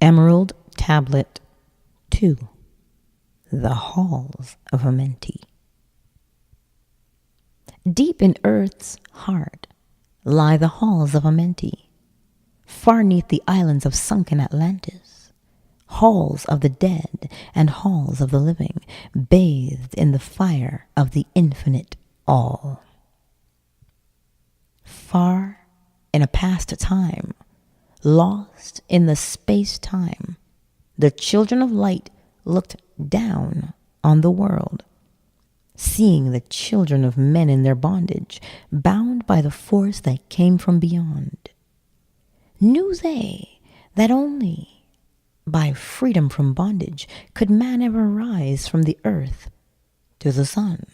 Emerald Tablet 2. The Halls of Amenti. Deep in Earth's heart lie the halls of Amenti, far 'neath the islands of sunken Atlantis, halls of the dead and halls of the living, bathed in the fire of the infinite all. Far in a past time, lost in the space-time, the children of light looked down on the world, seeing the children of men in their bondage, bound by the force that came from beyond. Knew they that only by freedom from bondage could man ever rise from the earth to the sun.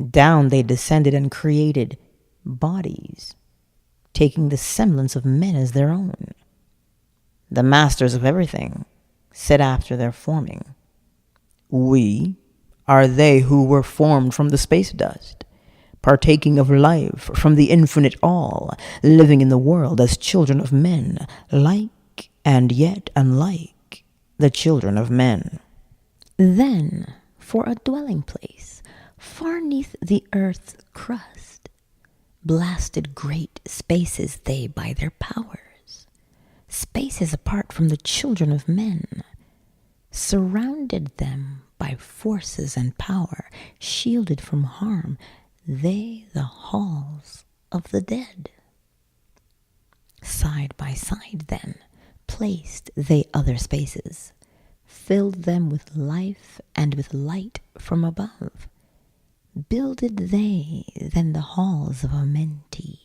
Down they descended and created bodies, taking the semblance of men as their own. The masters of everything said after their forming, "We are they who were formed from the space dust, partaking of life from the infinite all, living in the world as children of men, like and yet unlike the children of men." Then, for a dwelling place, far 'neath the earth's crust, blasted great spaces they by their powers, spaces apart from the children of men, surrounded them by forces and power, shielded from harm, they the halls of the dead. Side by side then placed they other spaces, filled them with life and with light from above. Builded they then the halls of Amenti,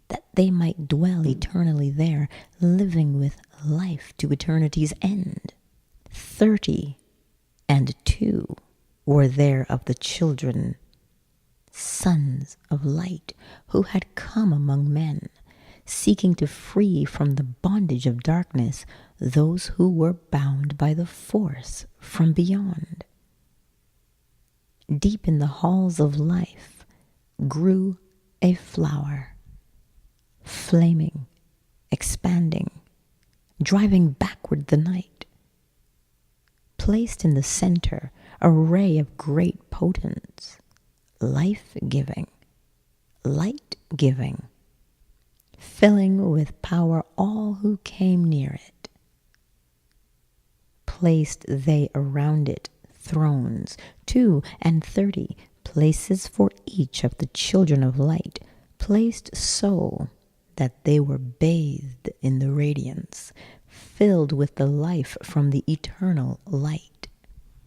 that they might dwell eternally there, living with life to eternity's end. 32 were there of the children, sons of light, who had come among men, seeking to free from the bondage of darkness those who were bound by the force from beyond. Deep in the halls of life grew a flower, flaming, expanding, driving backward the night. Placed in the center, a ray of great potence, life-giving, light-giving, filling with power all who came near it. Placed they around it thrones, 32 places for each of the children of light, placed so that they were bathed in the radiance, filled with the life from the eternal light.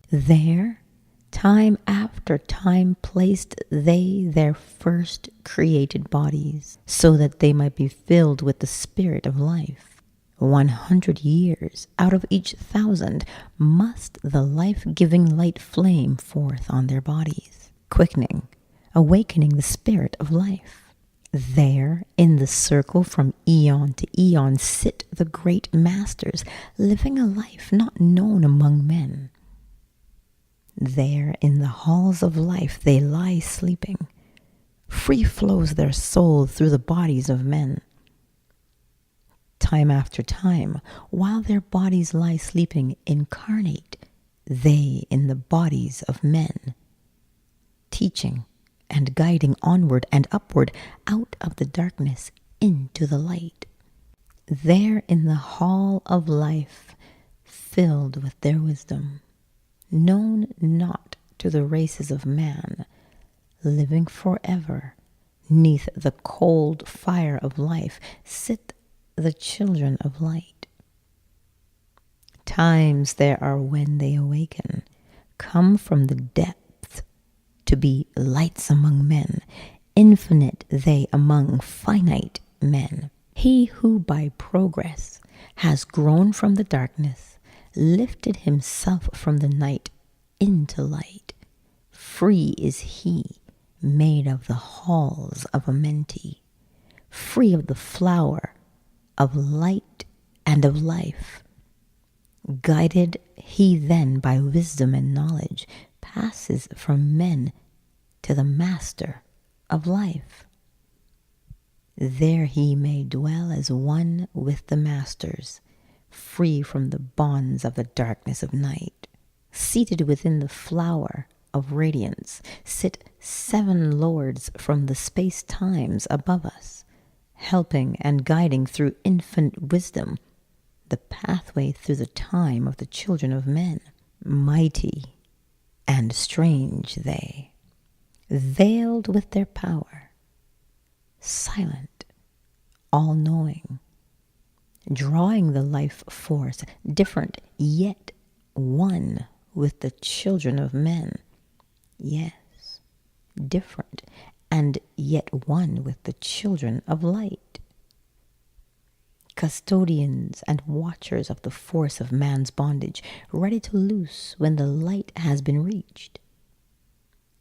There, time after time, placed they their first created bodies, so that they might be filled with the spirit of life. 100 years out of each 1,000 must the life-giving light flame forth on their bodies, quickening, awakening the spirit of life. There, in the circle from eon to eon, sit the great masters, living a life not known among men. There, in the halls of life, they lie sleeping. Free flows their soul through the bodies of men. Time after time, while their bodies lie sleeping, incarnate they in the bodies of men, teaching and guiding onward and upward out of the darkness into the light. There in the hall of life, filled with their wisdom, known not to the races of man, living forever, 'neath the cold fire of life, sit the children of light. Times there are when they awaken, come from the depth to be lights among men, infinite they among finite men. He who by progress has grown from the darkness, lifted himself from the night into light. Free is he, made of the halls of Amenti, free of the flower of light and of life. Guided he then by wisdom and knowledge, passes from men to the master of life. There he may dwell as one with the masters, free from the bonds of the darkness of night. Seated within the flower of radiance sit 7 lords from the space-times above us, helping and guiding through infinite wisdom the pathway through the time of the children of men. Mighty and strange they, veiled with their power, silent, all-knowing, drawing the life force, different yet one with the children of men. Yes, different and yet one with the children of light. Custodians and watchers of the force of man's bondage, ready to loose when the light has been reached.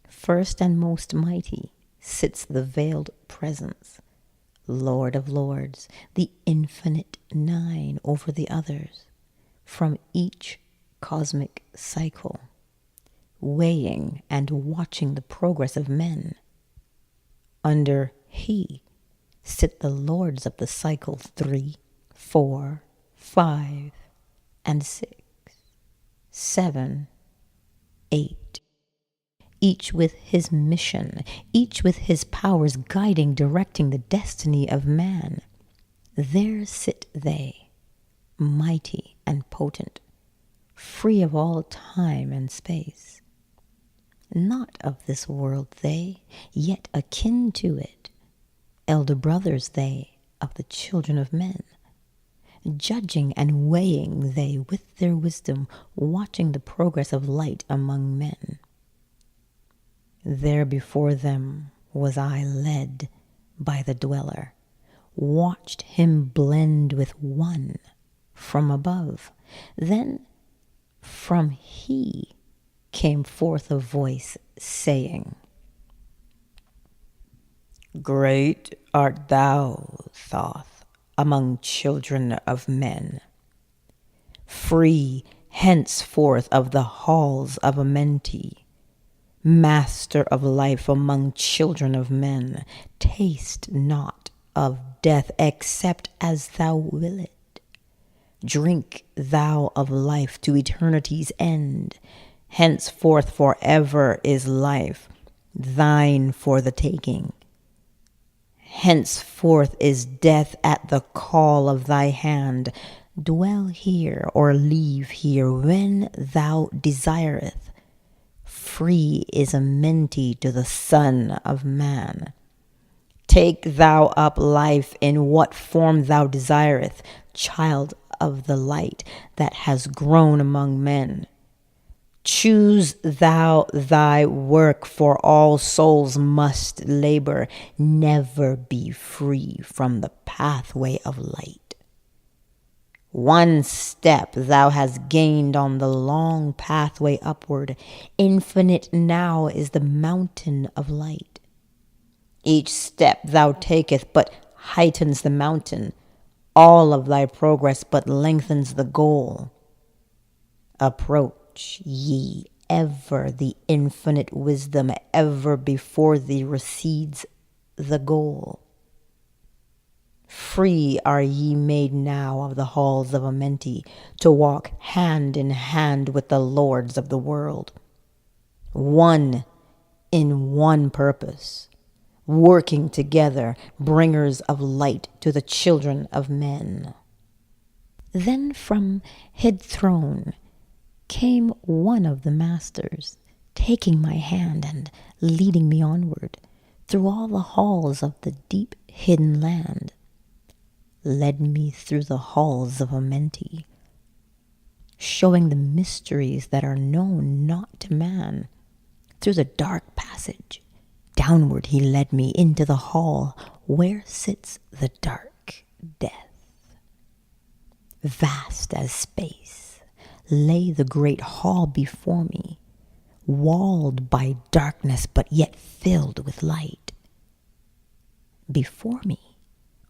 First and most mighty sits the veiled presence, Lord of lords, the infinite 9 over the others, from each cosmic cycle, weighing and watching the progress of men. Under he sit the lords of the cycle 3, 4, 5, and 6, 7, 8. Each with his mission, each with his powers guiding, directing the destiny of man. There sit they, mighty and potent, free of all time and space. Not of this world they, yet akin to it, elder brothers they of the children of men. Judging and weighing they with their wisdom, watching the progress of light among men. There before them was I led by the dweller, watched him blend with one from above. Then from he came forth a voice saying, Great art thou, Thoth, among children of men. Free henceforth of the halls of Amenti, master of life among children of men, taste not of death except as thou will it. Drink thou of life to eternity's end. Henceforth forever is life, thine for the taking. Henceforth is death at the call of thy hand. Dwell here or leave here when thou desireth. Free is Amenti to the Son of Man. Take thou up life in what form thou desireth, child of the light that has grown among men. Choose thou thy work, for all souls must labor, never be free from the pathway of light. One step thou hast gained on the long pathway upward. Infinite now is the mountain of light. Each step thou taketh but heightens the mountain. All of thy progress but lengthens the goal. Approach ye ever the infinite wisdom, ever before thee recedes the goal. Free are ye made now of the halls of Amenti, to walk hand in hand with the lords of the world. One in one purpose, working together, bringers of light to the children of men. Then from hid throne came one of the masters, taking my hand and leading me onward through all the halls of the deep hidden land. Led me through the halls of Amenti, showing the mysteries that are known not to man. Through the dark passage, downward he led me into the hall where sits the dark death. Vast as space lay the great hall before me, walled by darkness but yet filled with light. Before me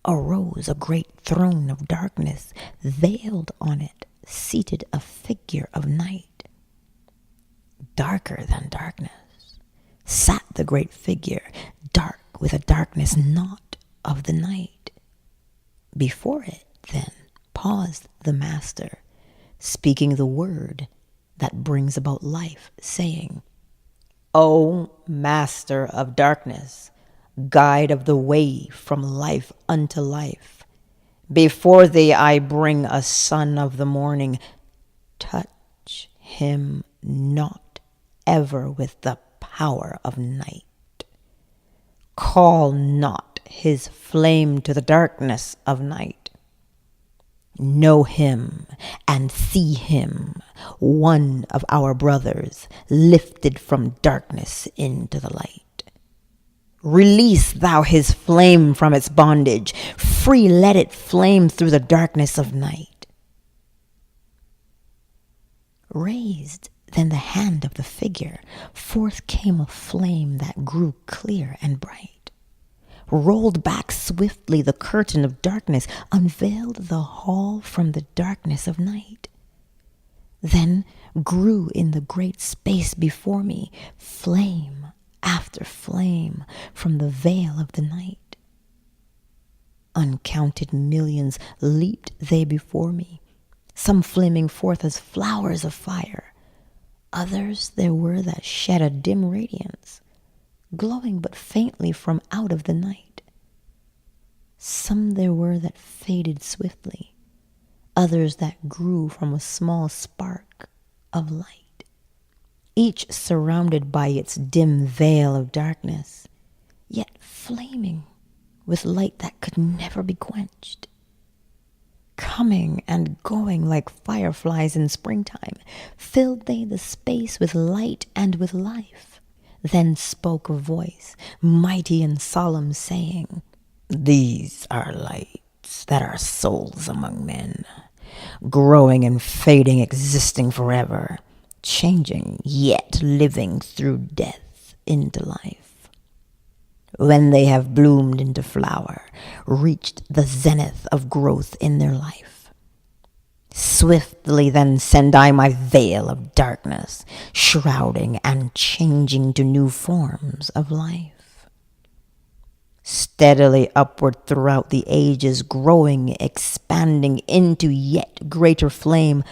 arose a great throne of darkness, veiled on it, seated a figure of night. Darker than darkness sat the great figure, dark with a darkness not of the night. Before it, then, paused the master, speaking the word that brings about life, saying, "O master of darkness, guide of the way from life unto life, before thee I bring a son of the morning. Touch him not ever with the power of night. Call not his flame to the darkness of night. Know him and see him, one of our brothers, lifted from darkness into the light. Release thou his flame from its bondage, free let it flame through the darkness of night." Raised then the hand of the figure, forth came a flame that grew clear and bright, rolled back swiftly the curtain of darkness, unveiled the hall from the darkness of night. Then grew in the great space before me flame after flame from the veil of the night. Uncounted millions leaped they before me, some flaming forth as flowers of fire. Others there were that shed a dim radiance, glowing but faintly from out of the night. Some there were that faded swiftly, others that grew from a small spark of light, each surrounded by its dim veil of darkness, yet flaming with light that could never be quenched. Coming and going like fireflies in springtime, filled they the space with light and with life. Then spoke a voice, mighty and solemn, saying, "These are lights that are souls among men, growing and fading, existing forever, changing, yet living through death into life. When they have bloomed into flower, reached the zenith of growth in their life. Swiftly then send I my veil of darkness, shrouding and changing to new forms of life. Steadily upward throughout the ages, growing, expanding into yet greater flame,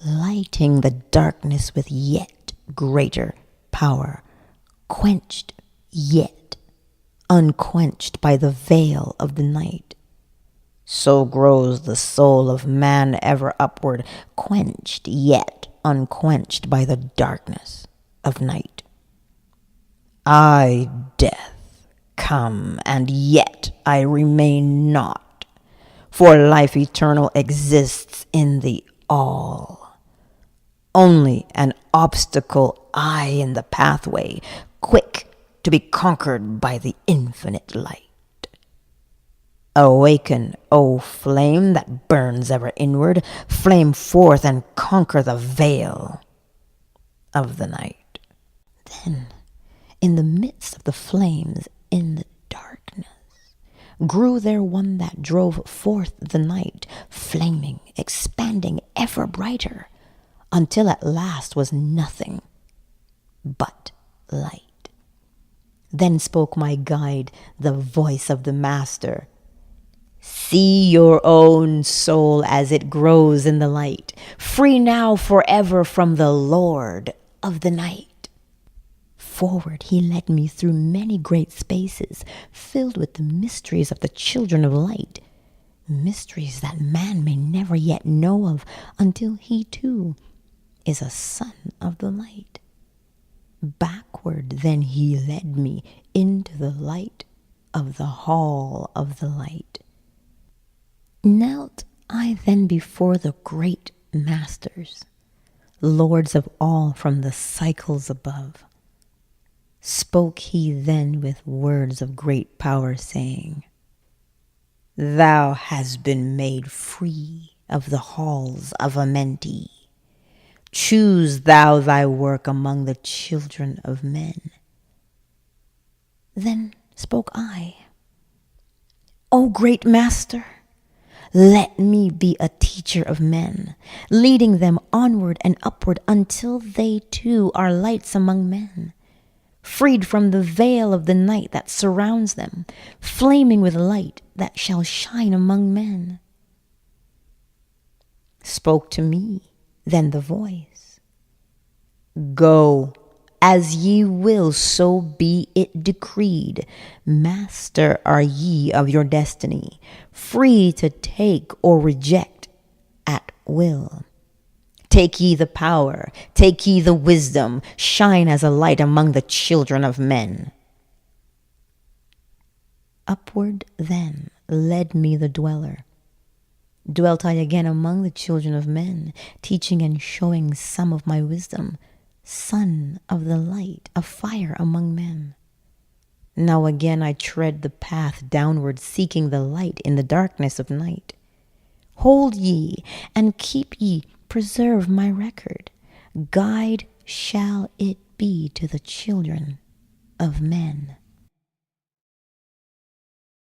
lighting the darkness with yet greater power, quenched yet unquenched by the veil of the night. So grows the soul of man ever upward, quenched yet unquenched by the darkness of night. I, death, come, and yet I remain not, for life eternal exists in the all. Only an obstacle I in the pathway, quick to be conquered by the infinite light. Awaken, O flame that burns ever inward, flame forth and conquer the veil of the night." Then, in the midst of the flames, in the darkness, grew there one that drove forth the night, flaming, expanding ever brighter, until at last was nothing but light. Then spoke my guide, the voice of the master, "See your own soul as it grows in the light, free now forever from the Lord of the night." Forward he led me through many great spaces, filled with the mysteries of the children of light, mysteries that man may never yet know of until he too is a son of the light. Backward then he led me into the light of the hall of the light. Knelt I then before the great masters, lords of all from the cycles above. Spoke he then with words of great power, saying, "Thou hast been made free of the halls of Amenti. Choose thou thy work among the children of men." Then spoke I, "O great master, let me be a teacher of men, leading them onward and upward until they too are lights among men, freed from the veil of the night that surrounds them, flaming with light that shall shine among men." spoke to me. Then the voice, "Go, as ye will, so be it decreed. Master are ye of your destiny, free to take or reject at will. Take ye the power, take ye the wisdom, shine as a light among the children of men." Upward then led me the dweller. Dwelt I again among the children of men, teaching and showing some of my wisdom, son of the light, a fire among men. Now again I tread the path downward, seeking the light in the darkness of night. Hold ye and keep ye, preserve my record. Guide shall it be to the children of men.